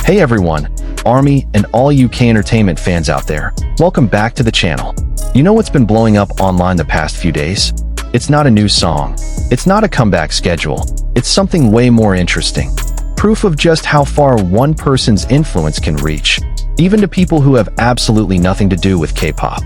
Hey everyone, ARMY and all UK entertainment fans out there, welcome back to the channel. You know what's been blowing up online the past few days? It's not a new song. It's not a comeback schedule. It's something way more interesting. Proof of just how far one person's influence can reach, even to people who have absolutely nothing to do with K-pop.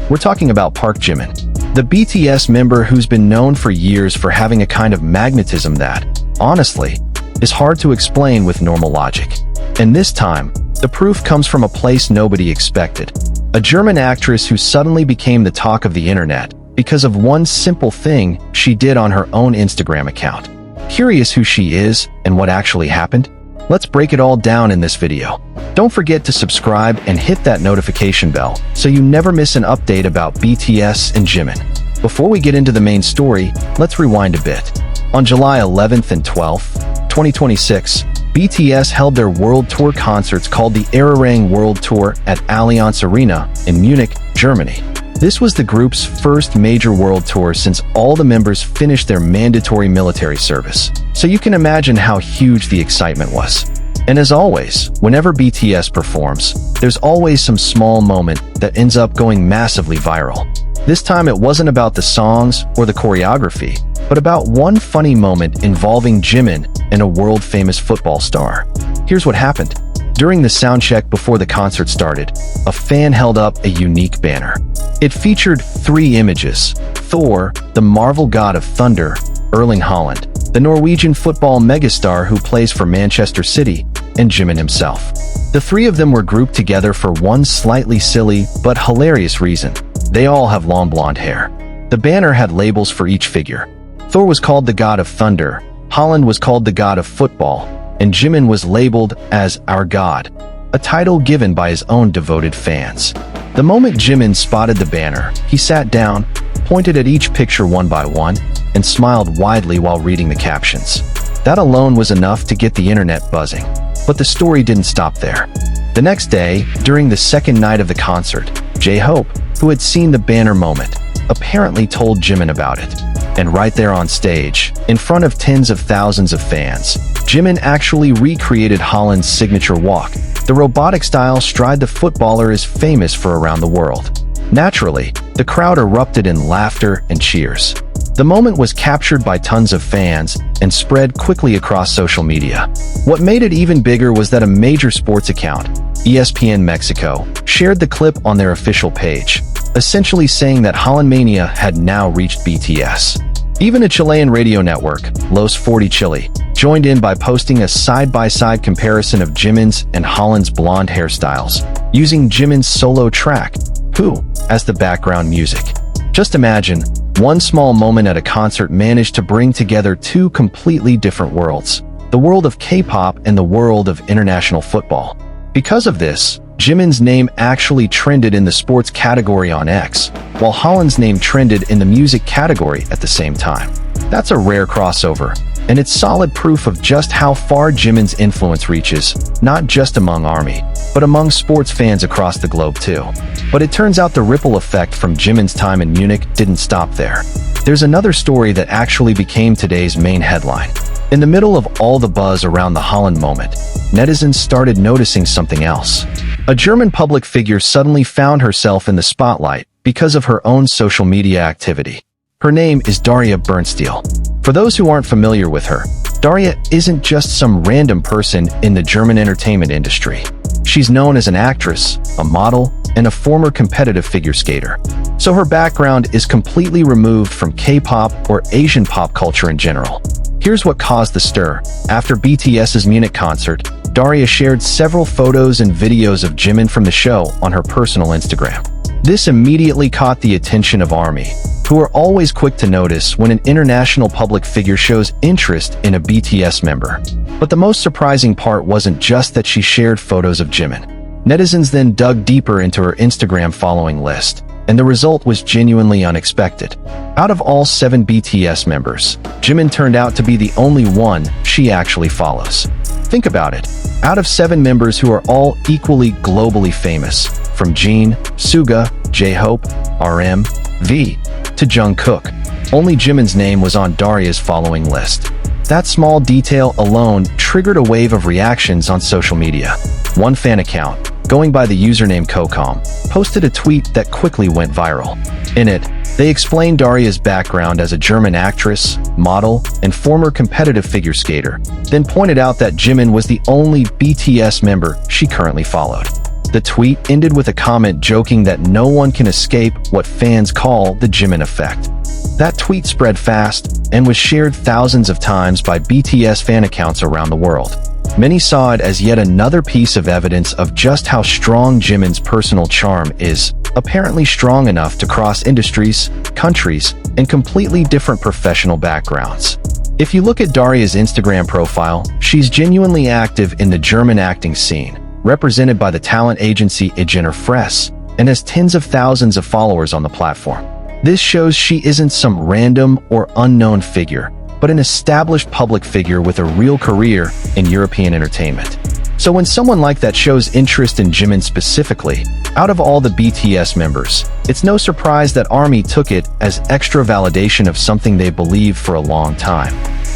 We're talking about Park Jimin, the BTS member who's been known for years for having a kind of magnetism that, honestly, is hard to explain with normal logic. And this time, the proof comes from a place nobody expected. A German actress who suddenly became the talk of the internet because of one simple thing she did on her own Instagram account. Curious who she is and what actually happened? Let's break it all down in this video. Don't forget to subscribe and hit that notification bell so you never miss an update about BTS and Jimin. Before we get into the main story, let's rewind a bit. On July 11th and 12th, 2026, BTS held their world tour concerts called the Erarang World Tour at Allianz Arena in Munich, Germany. This was the group's first major world tour since all the members finished their mandatory military service, so you can imagine how huge the excitement was. And as always, whenever BTS performs, there's always some small moment that ends up going massively viral. This time it wasn't about the songs or the choreography, but about one funny moment involving Jimin and a world-famous football star. Here's what happened. During the soundcheck before the concert started, a fan held up a unique banner. It featured 3 images: Thor, the Marvel god of thunder, Erling Haaland, the Norwegian football megastar who plays for Manchester City, and Jimin himself. The 3 of them were grouped together for one slightly silly but hilarious reason. They all have long blonde hair. The banner had labels for each figure. Thor was called the god of thunder, Haaland was called the god of football, and Jimin was labeled as our god, a title given by his own devoted fans. The moment Jimin spotted the banner, he sat down, pointed at each picture one by one, and smiled widely while reading the captions. That alone was enough to get the internet buzzing. But the story didn't stop there. The next day, during the second night of the concert, jhope, who had seen the banner moment, apparently told Jimin about it. And right there on stage, in front of tens of thousands of fans, Jimin actually recreated Haaland's signature walk, the robotic style stride the footballer is famous for around the world. Naturally, the crowd erupted in laughter and cheers. The moment was captured by tons of fans and spread quickly across social media. What made it even bigger was that a major sports account, ESPN Mexico, shared the clip on their official page, essentially saying that Haaland mania had now reached BTS. Even a Chilean radio network, Los 40 Chile, joined in by posting a side-by-side comparison of Jimin's and Haaland's blonde hairstyles, using Jimin's solo track, Pooh, as the background music. Just imagine, one small moment at a concert managed to bring together 2 completely different worlds, the world of K-pop and the world of international football. Because of this, Jimin's name actually trended in the sports category on X, while Haaland's name trended in the music category at the same time. That's a rare crossover, and it's solid proof of just how far Jimin's influence reaches, not just among ARMY, but among sports fans across the globe too. But it turns out the ripple effect from Jimin's time in Munich didn't stop there. There's another story that actually became today's main headline. In the middle of all the buzz around the Haaland moment, netizens started noticing something else. A German public figure suddenly found herself in the spotlight because of her own social media activity. Her name is Daria Bernsteel. For those who aren't familiar with her, Daria isn't just some random person in the German entertainment industry. She's known as an actress, a model, and a former competitive figure skater. So her background is completely removed from K-pop or Asian pop culture in general. Here's what caused the stir. After BTS's Munich concert, Daria shared several photos and videos of Jimin from the show on her personal Instagram. This immediately caught the attention of ARMY, who are always quick to notice when an international public figure shows interest in a BTS member. But the most surprising part wasn't just that she shared photos of Jimin. Netizens then dug deeper into her Instagram following list, and the result was genuinely unexpected. Out of all 7 BTS members, Jimin turned out to be the only one she actually follows. Think about it. Out of 7 members who are all equally globally famous, from Jin, Suga, jhope, RM, V, to Jungkook, only Jimin's name was on Daria's following list. That small detail alone triggered a wave of reactions on social media. One fan account, going by the username Kokom, posted a tweet that quickly went viral. In it, they explained Daria's background as a German actress, model, and former competitive figure skater, then pointed out that Jimin was the only BTS member she currently followed. The tweet ended with a comment joking that no one can escape what fans call the Jimin effect. That tweet spread fast and was shared thousands of times by BTS fan accounts around the world. Many saw it as yet another piece of evidence of just how strong Jimin's personal charm is, apparently strong enough to cross industries, countries, and completely different professional backgrounds. If you look at Daria's Instagram profile, she's genuinely active in the German acting scene, represented by the talent agency Jimn, and has tens of thousands of followers on the platform. This shows she isn't some random or unknown figure, but an established public figure with a real career in European entertainment. So when someone like that shows interest in Jimin specifically, out of all the BTS members, it's no surprise that ARMY took it as extra validation of something they believed for a long time.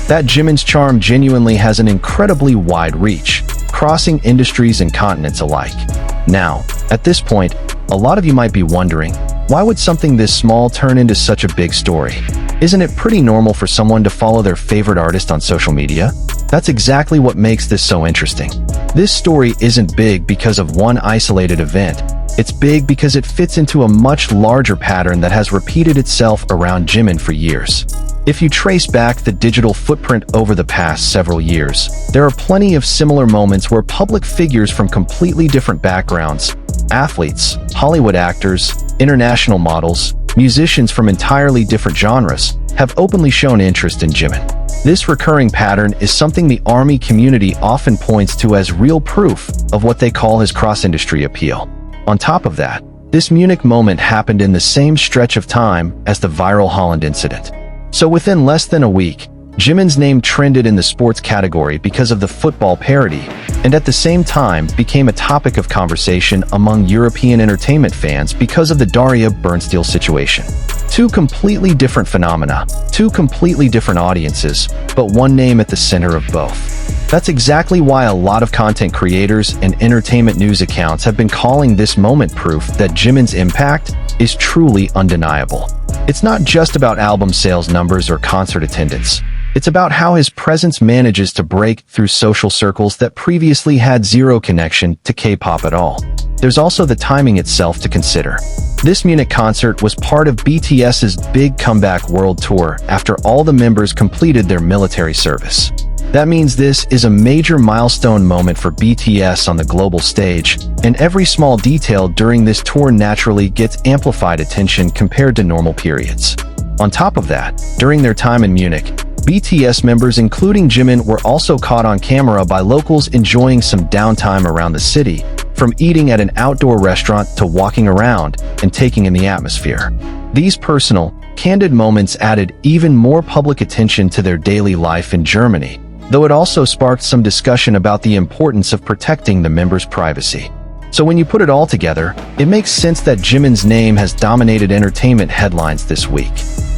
That Jimin's charm genuinely has an incredibly wide reach, crossing industries and continents alike. Now, at this point, a lot of you might be wondering, why would something this small turn into such a big story? Isn't it pretty normal for someone to follow their favorite artist on social media? That's exactly what makes this so interesting. This story isn't big because of one isolated event. It's big because it fits into a much larger pattern that has repeated itself around Jimin for years. If you trace back the digital footprint over the past several years, there are plenty of similar moments where public figures from completely different backgrounds, athletes, Hollywood actors, international models, musicians from entirely different genres, have openly shown interest in Jimin. This recurring pattern is something the ARMY community often points to as real proof of what they call his cross-industry appeal. On top of that, this Munich moment happened in the same stretch of time as the viral Holland incident. So within less than a week, Jimin's name trended in the sports category because of the football parody, and at the same time became a topic of conversation among European entertainment fans because of the Daria Bernsteel situation. Two completely different phenomena, two completely different audiences, but one name at the center of both. That's exactly why a lot of content creators and entertainment news accounts have been calling this moment proof that Jimin's impact is truly undeniable. It's not just about album sales numbers or concert attendance. It's about how his presence manages to break through social circles that previously had zero connection to K-pop at all. There's also the timing itself to consider. This Munich concert was part of BTS's big comeback world tour after all the members completed their military service. That means this is a major milestone moment for BTS on the global stage, and every small detail during this tour naturally gets amplified attention compared to normal periods. On top of that, during their time in Munich, BTS members including Jimin were also caught on camera by locals enjoying some downtime around the city, from eating at an outdoor restaurant to walking around and taking in the atmosphere. These personal, candid moments added even more public attention to their daily life in Germany, though it also sparked some discussion about the importance of protecting the members' privacy. So when you put it all together, it makes sense that Jimin's name has dominated entertainment headlines this week.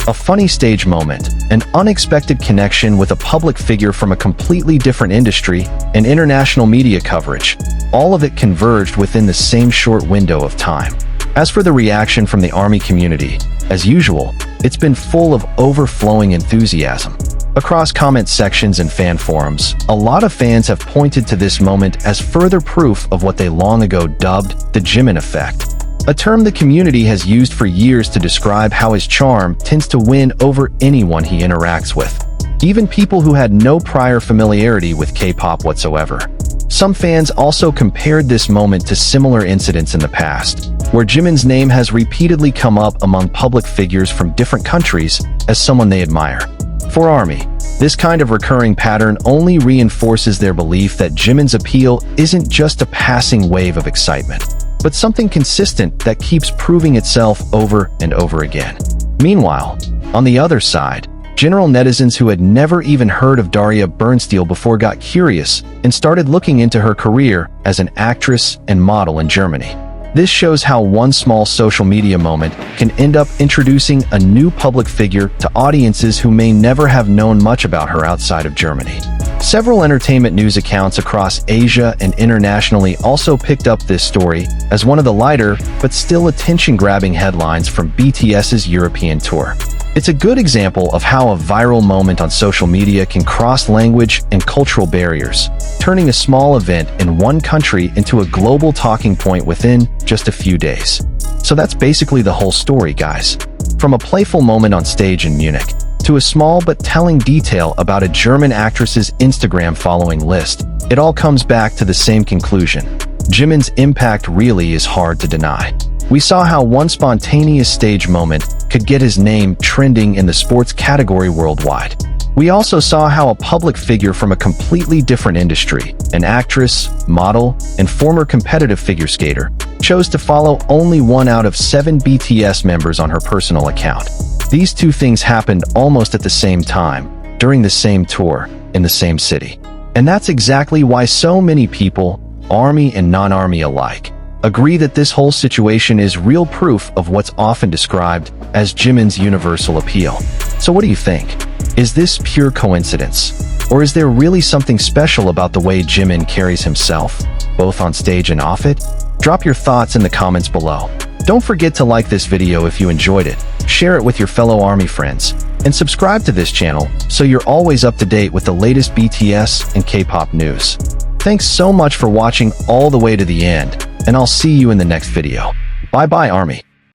A funny stage moment, an unexpected connection with a public figure from a completely different industry, and international media coverage. All of it converged within the same short window of time. As for the reaction from the ARMY community, as usual, it's been full of overflowing enthusiasm. Across comment sections and fan forums, a lot of fans have pointed to this moment as further proof of what they long ago dubbed the Jimin effect, a term the community has used for years to describe how his charm tends to win over anyone he interacts with, even people who had no prior familiarity with K-pop whatsoever. Some fans also compared this moment to similar incidents in the past, where Jimin's name has repeatedly come up among public figures from different countries as someone they admire. For ARMY, this kind of recurring pattern only reinforces their belief that Jimin's appeal isn't just a passing wave of excitement, but something consistent that keeps proving itself over and over again. Meanwhile, on the other side, general netizens who had never even heard of Daria Bernsteel before got curious and started looking into her career as an actress and model in Germany. This shows how one small social media moment can end up introducing a new public figure to audiences who may never have known much about her outside of Germany. Several entertainment news accounts across Asia and internationally also picked up this story as one of the lighter but still attention-grabbing headlines from BTS's European tour. It's a good example of how a viral moment on social media can cross language and cultural barriers, turning a small event in one country into a global talking point within just a few days. So that's basically the whole story, guys. From a playful moment on stage in Munich, to a small but telling detail about a German actress's Instagram following list, it all comes back to the same conclusion. Jimin's impact really is hard to deny. We saw how one spontaneous stage moment could get his name trending in the sports category worldwide. We also saw how a public figure from a completely different industry, an actress, model, and former competitive figure skater, chose to follow only 1 out of 7 BTS members on her personal account. These two things happened almost at the same time, during the same tour, in the same city. And that's exactly why so many people, ARMY and non-ARMY alike, agree that this whole situation is real proof of what's often described as Jimin's universal appeal. So what do you think? Is this pure coincidence? Or is there really something special about the way Jimin carries himself, both on stage and off it? Drop your thoughts in the comments below. Don't forget to like this video if you enjoyed it, share it with your fellow ARMY friends, and subscribe to this channel so you're always up to date with the latest BTS and K-pop news. Thanks so much for watching all the way to the end, and I'll see you in the next video. Bye-bye, ARMY.